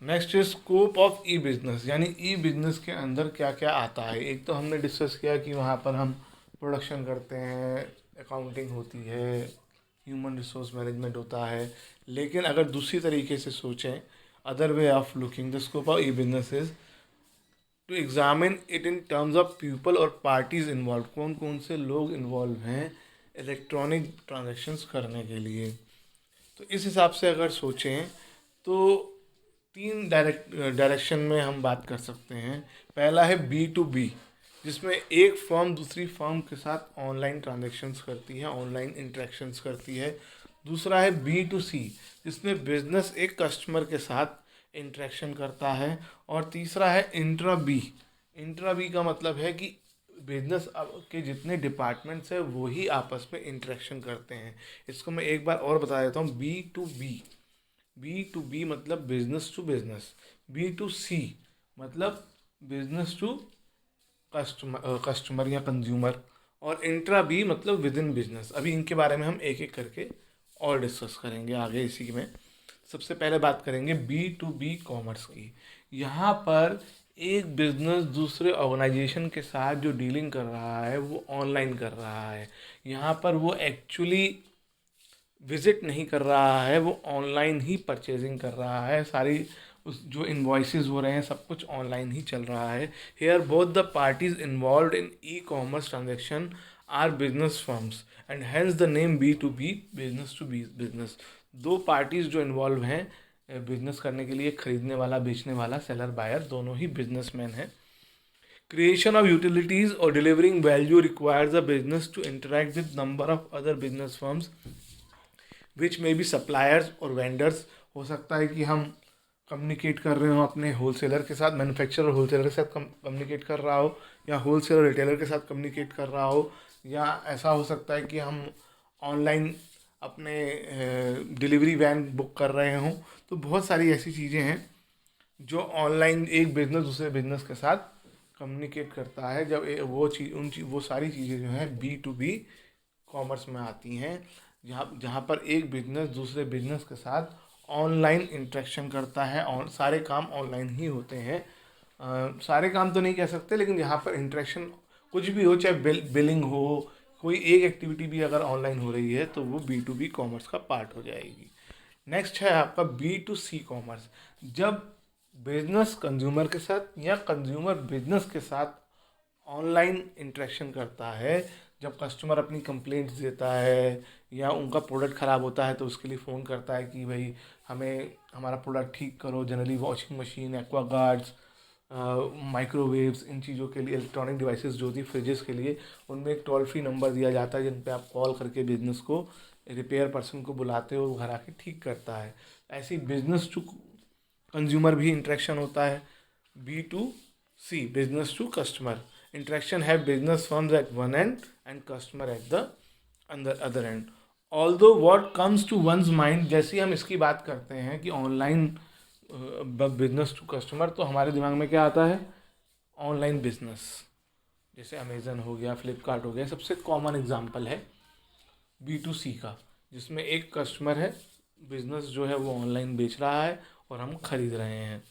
Next is scope of e business, यानी ई business के अंदर क्या क्या आता है। एक तो हमने डिस्कस किया कि वहाँ पर हम प्रोडक्शन करते हैं, अकाउंटिंग होती है, ह्यूमन रिसोर्स मैनेजमेंट होता है। लेकिन अगर दूसरी तरीके से सोचें, other way of looking the scope of e business is to examine it in terms of people और पार्टीज इन्वॉल्व, कौन कौन से लोग इन्वॉल्व हैं इलेक्ट्रॉनिक ट्रांजेक्शन्स करने के लिए। तो इस हिसाब से अगर सोचें तो तीन डायरेक्शन में हम बात कर सकते हैं। पहला है बी टू बी, जिसमें एक फर्म दूसरी फर्म के साथ ऑनलाइन ट्रांजेक्शन्स करती है, ऑनलाइन इंटरेक्शंस करती है। दूसरा है बी टू सी, जिसमें बिजनेस एक कस्टमर के साथ इंटरेक्शन करता है। और तीसरा है इंट्रा बी। इंट्रा बी का मतलब है कि बिजनेस के जितने डिपार्टमेंट्स हैं वो ही आपस में इंटरेक्शन करते हैं। इसको मैं एक बार और बता देता हूँ। B to B, B to B मतलब business to business. B to C मतलब बिजनेस टू कस्टमर या कंज्यूमर। और इंट्रा बी मतलब विद इन बिजनेस। अभी इनके बारे में हम एक एक करके और डिस्कस करेंगे आगे इसी में। सबसे पहले बात करेंगे बी टू बी कॉमर्स की। यहाँ पर एक बिजनेस दूसरे ऑर्गेनाइजेशन के साथ जो डीलिंग कर रहा है वो ऑनलाइन कर रहा है। यहाँ पर वो एक्चुअली विजिट नहीं कर रहा है, वो ऑनलाइन ही परचेजिंग कर रहा है। सारी उस जो इन्वॉइसेस हो रहे हैं सब कुछ ऑनलाइन ही चल रहा है। Here both the parties involve in e commerce transaction are business firms and hence the name B to B, business to B बिजनेस। दो पार्टीज जो इन्वॉल्व हैं बिजनेस करने के लिए, खरीदने वाला बेचने वाला, सेलर बायर, दोनों ही बिजनेसमैन हैं। Creation of utilities or delivering value requires a business to interact with number of other business firms विच में भी सप्लायर्स और वेंडर्स। हो सकता है कि हम कम्युनिकेट कर रहे हो अपने होलसेलर के साथ, मैन्युफैक्चरर होलसेलर के साथ कम्युनिकेट कर रहा हो, या होलसेलर रिटेलर के साथ कम्युनिकेट कर रहा हो, या ऐसा हो सकता है कि हम ऑनलाइन अपने डिलीवरी वैन बुक कर रहे हों। तो बहुत सारी ऐसी चीज़ें हैं जो ऑनलाइन एक बिज़नेस दूसरे बिज़नेस के साथ कम्युनिकेट करता है। जब वो चीज़ वो सारी चीज़ें जो हैं बी टू बी कॉमर्स में आती हैं, जहाँ जहाँ पर एक बिजनेस दूसरे बिजनेस के साथ ऑनलाइन इंटरेक्शन करता है। और सारे काम ऑनलाइन ही होते हैं। सारे काम तो नहीं कह सकते, लेकिन यहाँ पर इंटरेक्शन कुछ भी हो, चाहे बिलिंग हो, कोई एक एक्टिविटी भी अगर ऑनलाइन हो रही है तो वो बी टू बी कॉमर्स का पार्ट हो जाएगी। नेक्स्ट है आपका बी टू सी कॉमर्स। जब बिजनेस कंज्यूमर के साथ या कंज्यूमर बिजनेस के साथ ऑनलाइन इंटरेक्शन करता है, जब कस्टमर अपनी कंप्लेंट्स देता है या उनका प्रोडक्ट ख़राब होता है तो उसके लिए फ़ोन करता है कि भाई हमें हमारा प्रोडक्ट ठीक करो। जनरली वॉशिंग मशीन, एक्वागार्ड्स, माइक्रोवेव्स, इन चीज़ों के लिए, इलेक्ट्रॉनिक डिवाइसेस जो होती है, फ्रिजेस के लिए, उनमें एक टोल फ्री नंबर दिया जाता है जिन पे आप कॉल करके बिजनेस को, रिपेयर पर्सन को बुलाते हो, वो घर आके ठीक करता है। ऐसे ही बिजनेस टू कंज्यूमर भी इंटरेक्शन होता है। B to C, business to customer interaction have business firms at one end and customer at the other end. Although what comes to one's mind, जैसे ही हम इसकी बात करते हैं कि ऑनलाइन बिजनेस टू कस्टमर, तो हमारे दिमाग में क्या आता है? ऑनलाइन बिजनेस, जैसे अमेज़न हो गया, फ्लिपकार्ट हो गया, सबसे कॉमन एग्जांपल है बी टू सी का, जिसमें एक कस्टमर है, बिजनेस जो है वो ऑनलाइन बेच रहा है और हम खरीद रहे हैं।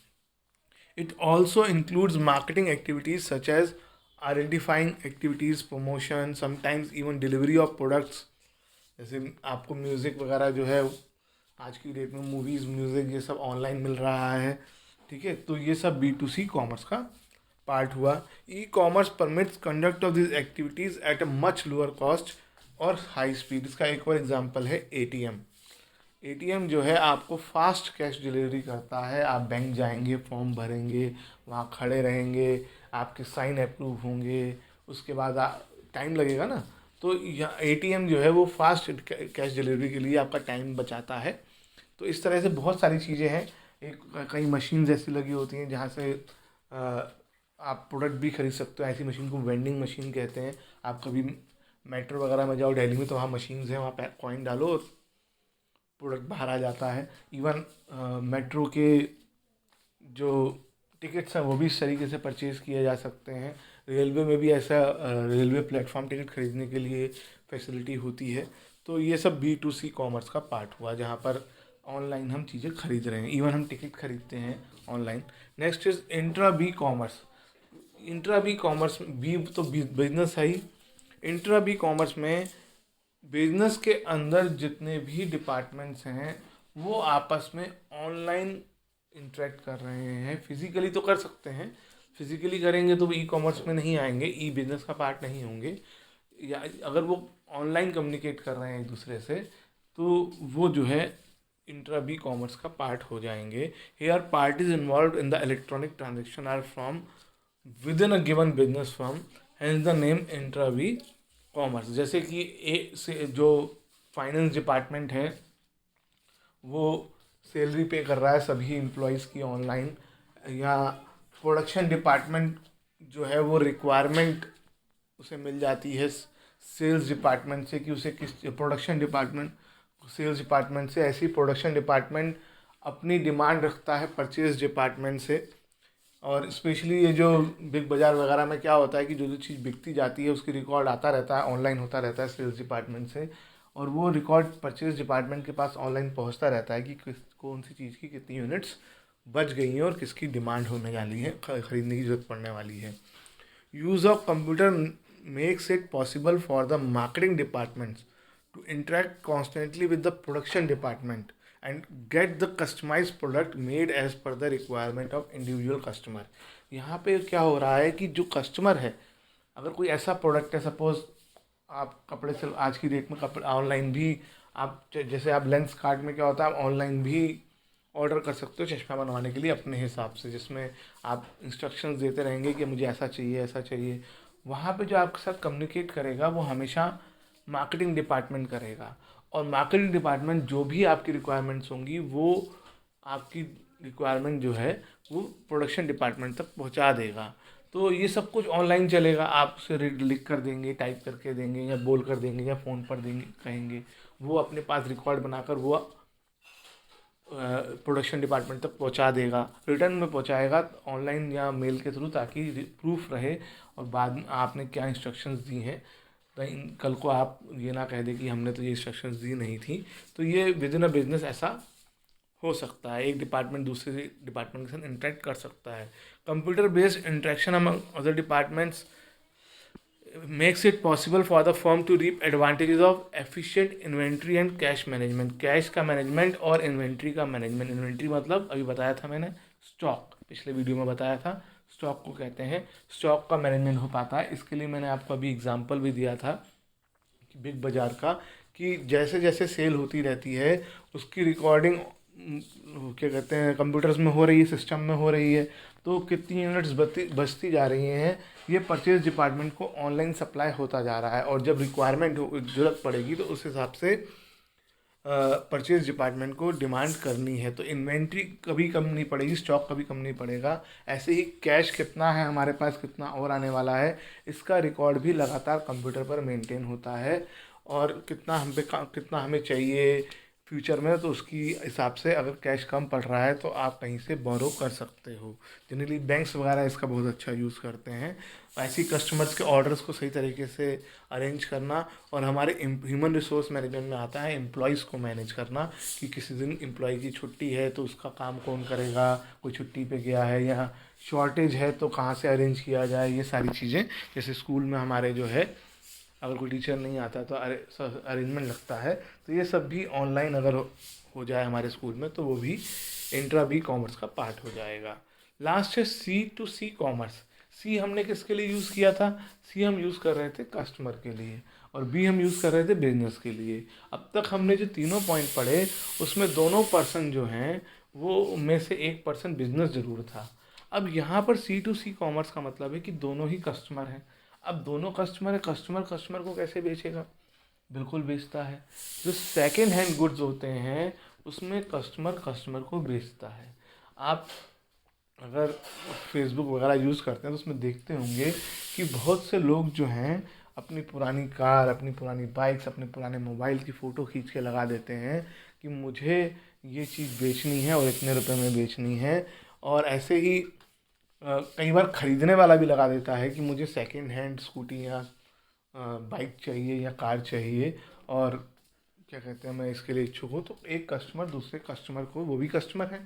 It also includes marketing activities such as identifying activities, promotion, sometimes even delivery of products। जैसे आपको म्यूज़िक वगैरह जो है आज की डेट में, मूवीज़, म्यूज़िक, ये सब ऑनलाइन मिल रहा है। ठीक है, तो ये सब बी टू सी कॉमर्स का पार्ट हुआ। E commerce permits conduct of this activities at a much lower cost और हाई स्पीड। इसका एक और एग्जांपल है एटीएम। एटीएम जो है आपको फास्ट कैश डिलीवरी करता है। आप बैंक जाएंगे, फॉर्म भरेंगे, वहाँ खड़े रहेंगे, आपके साइन अप्रूव होंगे, उसके बाद टाइम लगेगा ना। तो एटीएम जो है वो फास्ट कैश डिलीवरी के लिए आपका टाइम बचाता है। तो इस तरह से बहुत सारी चीज़ें हैं। एक कई मशीन ऐसी लगी होती हैं जहाँ से आप प्रोडक्ट भी खरीद सकते हो। ऐसी मशीन को वेंडिंग मशीन कहते हैं। आप कभी मेट्रो वगैरह में जाओ दिल्ली में, तो वहाँ मशीन्स हैं, वहाँ पे कॉइन डालो, प्रोडक्ट बाहर आ जाता है। इवन मेट्रो के जो टिकट्स हैं वो भी इस तरीके से परचेज़ किए जा सकते हैं। रेलवे में भी ऐसा रेलवे प्लेटफॉर्म टिकट खरीदने के लिए फैसिलिटी होती है। तो ये सब बी टू सी कॉमर्स का पार्ट हुआ, जहाँ पर ऑनलाइन हम चीज़ें खरीद रहे हैं, इवन हम टिकट खरीदते हैं online. Next is intra B commerce. Intra B commerce, B तो बिजनेस है ही। इंट्रा बी कॉमर्स में बिजनेस के अंदर जितने भी डिपार्टमेंट्स हैं वो आपस में ऑनलाइन इंटरेक्ट कर रहे हैं। फिजिकली तो कर सकते हैं, फिजिकली करेंगे तो वो ई कॉमर्स में नहीं आएंगे, ई बिजनेस का पार्ट नहीं होंगे। या अगर वो ऑनलाइन कम्युनिकेट कर रहे हैं एक दूसरे से तो वो जो है इंट्रा बी कॉमर्स का पार्ट हो जाएंगे। Here parties involve in the electronic transaction are from within a given business firm, hence the name intra B commerce. जैसे कि ए से जो फाइनेंस डिपार्टमेंट है वो सैलरी पे कर रहा है सभी एम्प्लॉयज़ की ऑनलाइन, या प्रोडक्शन डिपार्टमेंट जो है वो रिक्वायरमेंट उसे मिल जाती है सेल्स डिपार्टमेंट से कि उसे किस प्रोडक्शन डिपार्टमेंट सेल्स डिपार्टमेंट से, ऐसी प्रोडक्शन डिपार्टमेंट अपनी डिमांड रखता है परचेज डिपार्टमेंट से। और स्पेशली ये जो बिग बाज़ार वगैरह में क्या होता है कि जो जो चीज़ बिकती जाती है उसकी रिकॉर्ड आता रहता है, ऑनलाइन होता रहता है सेल्स डिपार्टमेंट से, और वो रिकॉर्ड परचेज डिपार्टमेंट के पास ऑनलाइन पहुंचता रहता है कि कौन सी चीज़ की कितनी यूनिट्स बच गई हैं और किसकी डिमांड होने वाली है, ख़रीदने की ज़रूरत पड़ने वाली है। Use of computer makes it possible for the marketing departments to interact constantly with the production department and get the customized product made as per the requirement of individual customer। यहाँ पे क्या हो रहा है कि जो कस्टमर है, अगर कोई ऐसा प्रोडक्ट है, सपोज आप कपड़े से आज की डेट में कपड़े ऑनलाइन भी आप जैसे आप लेंस कार्ट में क्या होता है आप ऑनलाइन भी ऑर्डर कर सकते हो चश्मा बनवाने के लिए अपने हिसाब से, जिसमें आप इंस्ट्रक्शंस देते रहेंगे कि मुझे ऐसा चाहिए ऐसा चाहिए। वहाँ पे जो आपके साथ कम्युनिकेट करेगा वो हमेशा मार्केटिंग डिपार्टमेंट करेगा, और मार्केटिंग डिपार्टमेंट जो भी आपकी रिक्वायरमेंट्स होंगी वो आपकी रिक्वायरमेंट जो है वो प्रोडक्शन डिपार्टमेंट तक पहुंचा देगा। तो ये सब कुछ ऑनलाइन चलेगा, आप उसे लिख कर देंगे, टाइप करके देंगे, या बोल कर देंगे, या फ़ोन पर देंगे कहेंगे, वो अपने पास रिकॉर्ड बनाकर वो प्रोडक्शन डिपार्टमेंट तक पहुंचा देगा, रिटर्न में पहुंचाएगा ऑनलाइन या मेल के थ्रू, ताकि प्रूफ रहे और बाद में आपने क्या इंस्ट्रक्शंस दी हैं कहीं कल को आप ये ना कह दें कि हमने तो ये इंस्ट्रक्शंस दी नहीं थी। तो ये विद इन अ बिजनेस ऐसा हो सकता है, एक डिपार्टमेंट दूसरे डिपार्टमेंट के साथ इंटरेक्ट कर सकता है। Computer based interaction among other departments makes it possible for the firm to reap advantages of efficient inventory and cash management। Cash का मैनेजमेंट और इन्वेंट्री का मैनेजमेंट। इन्वेंट्री मतलब अभी बताया था मैंने, स्टॉक, पिछले वीडियो में बताया था, स्टॉक को कहते हैं। स्टॉक का मैनेजमेंट हो पाता है। इसके लिए मैंने आपको अभी एग्जांपल भी दिया था कि बिग बाज़ार का, कि जैसे जैसे सेल होती रहती है उसकी रिकॉर्डिंग क्या कहते हैं कंप्यूटर्स में हो रही है, सिस्टम में हो रही है, तो कितनी यूनिट्स बचती जा रही हैं, ये परचेज डिपार्टमेंट को ऑनलाइन सप्लाई होता जा रहा है। और जब रिक्वायरमेंट ज़रूरत पड़ेगी तो उस हिसाब से परचेज डिपार्टमेंट को डिमांड करनी है, तो इन्वेंट्री कभी कम नहीं पड़ेगी, स्टॉक कभी कम नहीं पड़ेगा। ऐसे ही कैश कितना है हमारे पास, कितना और आने वाला है, इसका रिकॉर्ड भी लगातार कंप्यूटर पर मेंटेन होता है, और कितना हमें चाहिए फ्यूचर में, तो उसकी हिसाब से अगर कैश कम पड़ रहा है तो आप कहीं से बोरो कर सकते हो। जनरली बैंक्स वगैरह इसका बहुत अच्छा यूज़ करते हैं। ऐसी कस्टमर्स के ऑर्डर्स को सही तरीके से अरेंज करना, और हमारे ह्यूमन रिसोर्स मैनेजमेंट में आता है एम्प्लॉयज़ को मैनेज करना, कि किसी दिन एम्प्लॉय की छुट्टी है तो उसका काम कौन करेगा, कोई छुट्टी पे गया है, या शॉर्टेज है तो कहाँ से अरेंज किया जाए, ये सारी चीज़ें। जैसे स्कूल में हमारे जो है अगर कोई टीचर नहीं आता तो अरेंजमेंट लगता है, तो ये सब भी ऑनलाइन अगर हो जाए हमारे स्कूल में तो वो भी इंट्रा बी कॉमर्स का पार्ट हो जाएगा। लास्ट है सी टू सी कॉमर्स। सी हमने किसके लिए यूज़ किया था, सी हम यूज़ कर रहे थे कस्टमर के लिए, और बी हम यूज़ कर रहे थे बिजनेस के लिए। अब तक हमने जो तीनों पॉइंट पढ़े उसमें दोनों पर्सन जो हैं वो में से एक पर्सन बिजनेस ज़रूर था। अब यहाँ पर सी टू सी कॉमर्स का मतलब है कि दोनों ही कस्टमर हैं। अब दोनों कस्टमर है, कस्टमर कस्टमर को कैसे बेचेगा, बिल्कुल बेचता है। जो सेकेंड हैंड गुड्स होते हैं उसमें कस्टमर कस्टमर को बेचता है। आप अगर फेसबुक वगैरह यूज़ करते हैं तो उसमें देखते होंगे कि बहुत से लोग जो हैं अपनी पुरानी कार, अपनी पुरानी बाइक्स, अपने पुराने मोबाइल की फ़ोटो खींच के लगा देते हैं कि मुझे ये चीज़ बेचनी है और इतने रुपए में बेचनी है। और ऐसे ही कई बार ख़रीदने वाला भी लगा देता है कि मुझे सेकंड हैंड स्कूटी या बाइक चाहिए या कार चाहिए, और क्या कहते हैं, मैं इसके लिए इच्छुक हूँ, तो एक कस्टमर दूसरे कस्टमर को, वो भी कस्टमर है,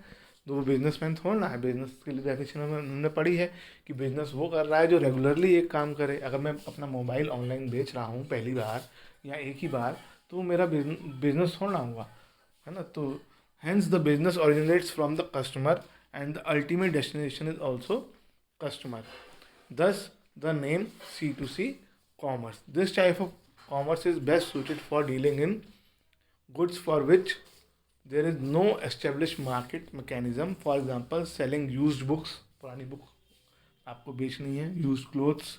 तो वो बिजनेसमैन थोड़ा है। बिजनेस के लिए डेफिनेशन में हमने पढ़ी है कि बिजनेस वो कर रहा है जो रेगुलरली एक काम करे। अगर मैं अपना मोबाइल ऑनलाइन बेच रहा हूँ पहली बार या एक ही बार, तो वो मेरा बिजनेस थोड़ा हुआ, है ना। तो hence the business originates from the customer and the ultimate destination is also customer. Thus, the name C2C commerce. This type of commerce is best suited for dealing in goods for which there is no established market mechanism. For example, selling used books, पुरानी book आपको बेचनी है, use clothes,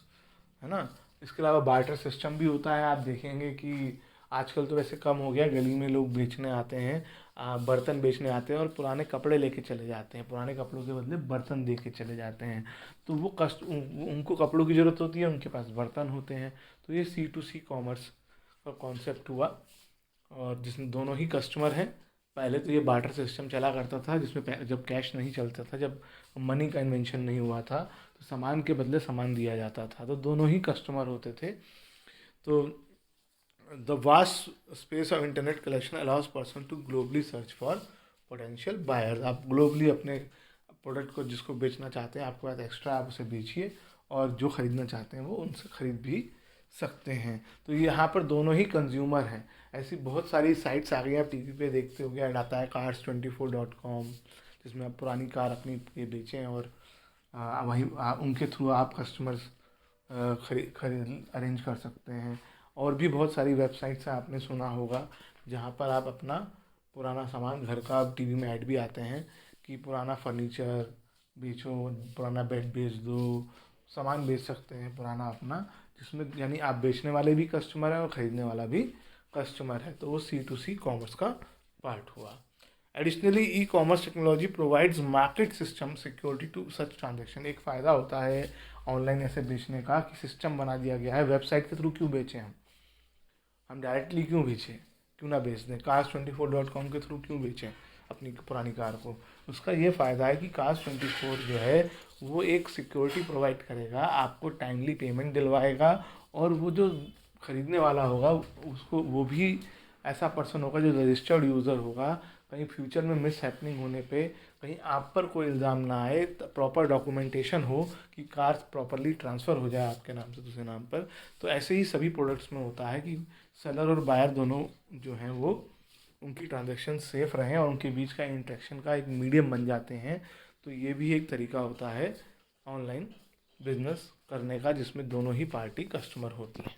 है ना। इसके अलावा barter system भी होता है। आप देखेंगे कि आजकल तो वैसे कम हो गया, गली में लोग बेचने आते हैं, बर्तन बेचने आते हैं और पुराने कपड़े लेके चले जाते हैं, पुराने कपड़ों के बदले बर्तन दे के चले जाते हैं। तो वो उनको कपड़ों की ज़रूरत होती है, उनके पास बर्तन होते हैं। तो ये C2C कॉमर्स का कॉन्सेप्ट हुआ, और जिसमें दोनों ही कस्टमर हैं। पहले तो ये बार्टर सिस्टम चला करता था, जिसमें जब कैश नहीं चलता था, जब मनी का इन्वेंशन नहीं हुआ था, तो सामान के बदले सामान दिया जाता था, तो दोनों ही कस्टमर होते थे। तो the vast space of internet collection allows person to globally search for potential buyers. आप ग्लोबली अपने प्रोडक्ट को जिसको बेचना चाहते हैं, आपके पास एक्स्ट्रा, आप उसे बेचिए, और जो ख़रीदना चाहते हैं वो उनसे ख़रीद भी सकते हैं। तो यहाँ पर दोनों ही कंज्यूमर हैं। ऐसी बहुत सारी साइट्स आ गई हैं, आप टीवी पे देखते हो, ऐड आता है cars24.com, जिसमें आप पुरानी कार अपनी ये बेचें, और वहीं उनके थ्रू आप कस्टमर्स खरीद अरेंज कर सकते हैं। और भी बहुत सारी वेबसाइट्स हैं, आपने सुना होगा, जहाँ पर आप अपना पुराना सामान, घर का, टीवी में ऐड भी आते हैं कि पुराना फर्नीचर बेचो, पुराना बेड बेच दो, सामान बेच सकते हैं पुराना अपना, जिसमें यानी आप बेचने वाले भी कस्टमर हैं और ख़रीदने वाला भी कस्टमर है। तो वो C2C कॉमर्स का पार्ट हुआ। Additionally e commerce technology provides market system security to such transaction. एक फ़ायदा होता है ऑनलाइन ऐसे बेचने का कि सिस्टम बना दिया गया है। वेबसाइट के थ्रू क्यों बेचें हम डायरेक्टली क्यों बेचें, क्यों ना बेच दें, cars24.com के थ्रू क्यों बेचें अपनी पुरानी कार को। उसका ये फ़ायदा है कि cars24 जो है वो एक सिक्योरिटी प्रोवाइड करेगा, आपको टाइमली पेमेंट दिलवाएगा, और वो जो ख़रीदने वाला होगा उसको, वो भी ऐसा पर्सन होगा जो रजिस्टर्ड यूज़र होगा। कहीं फ्यूचर में मिस हैपनिंग होने पे कहीं आप पर कोई इल्ज़ाम ना आए, प्रॉपर डॉक्यूमेंटेशन हो कि कार प्रॉपरली ट्रांसफ़र हो जाए आपके नाम से दूसरे नाम पर। तो ऐसे ही सभी प्रोडक्ट्स में होता है कि सेलर और बायर दोनों जो हैं वो, उनकी ट्रांजैक्शन सेफ़ रहें और उनके बीच का इंटरेक्शन का एक मीडियम बन जाते हैं। तो ये भी एक तरीका होता है ऑनलाइन बिजनेस करने का, जिसमें दोनों ही पार्टी कस्टमर होती हैं।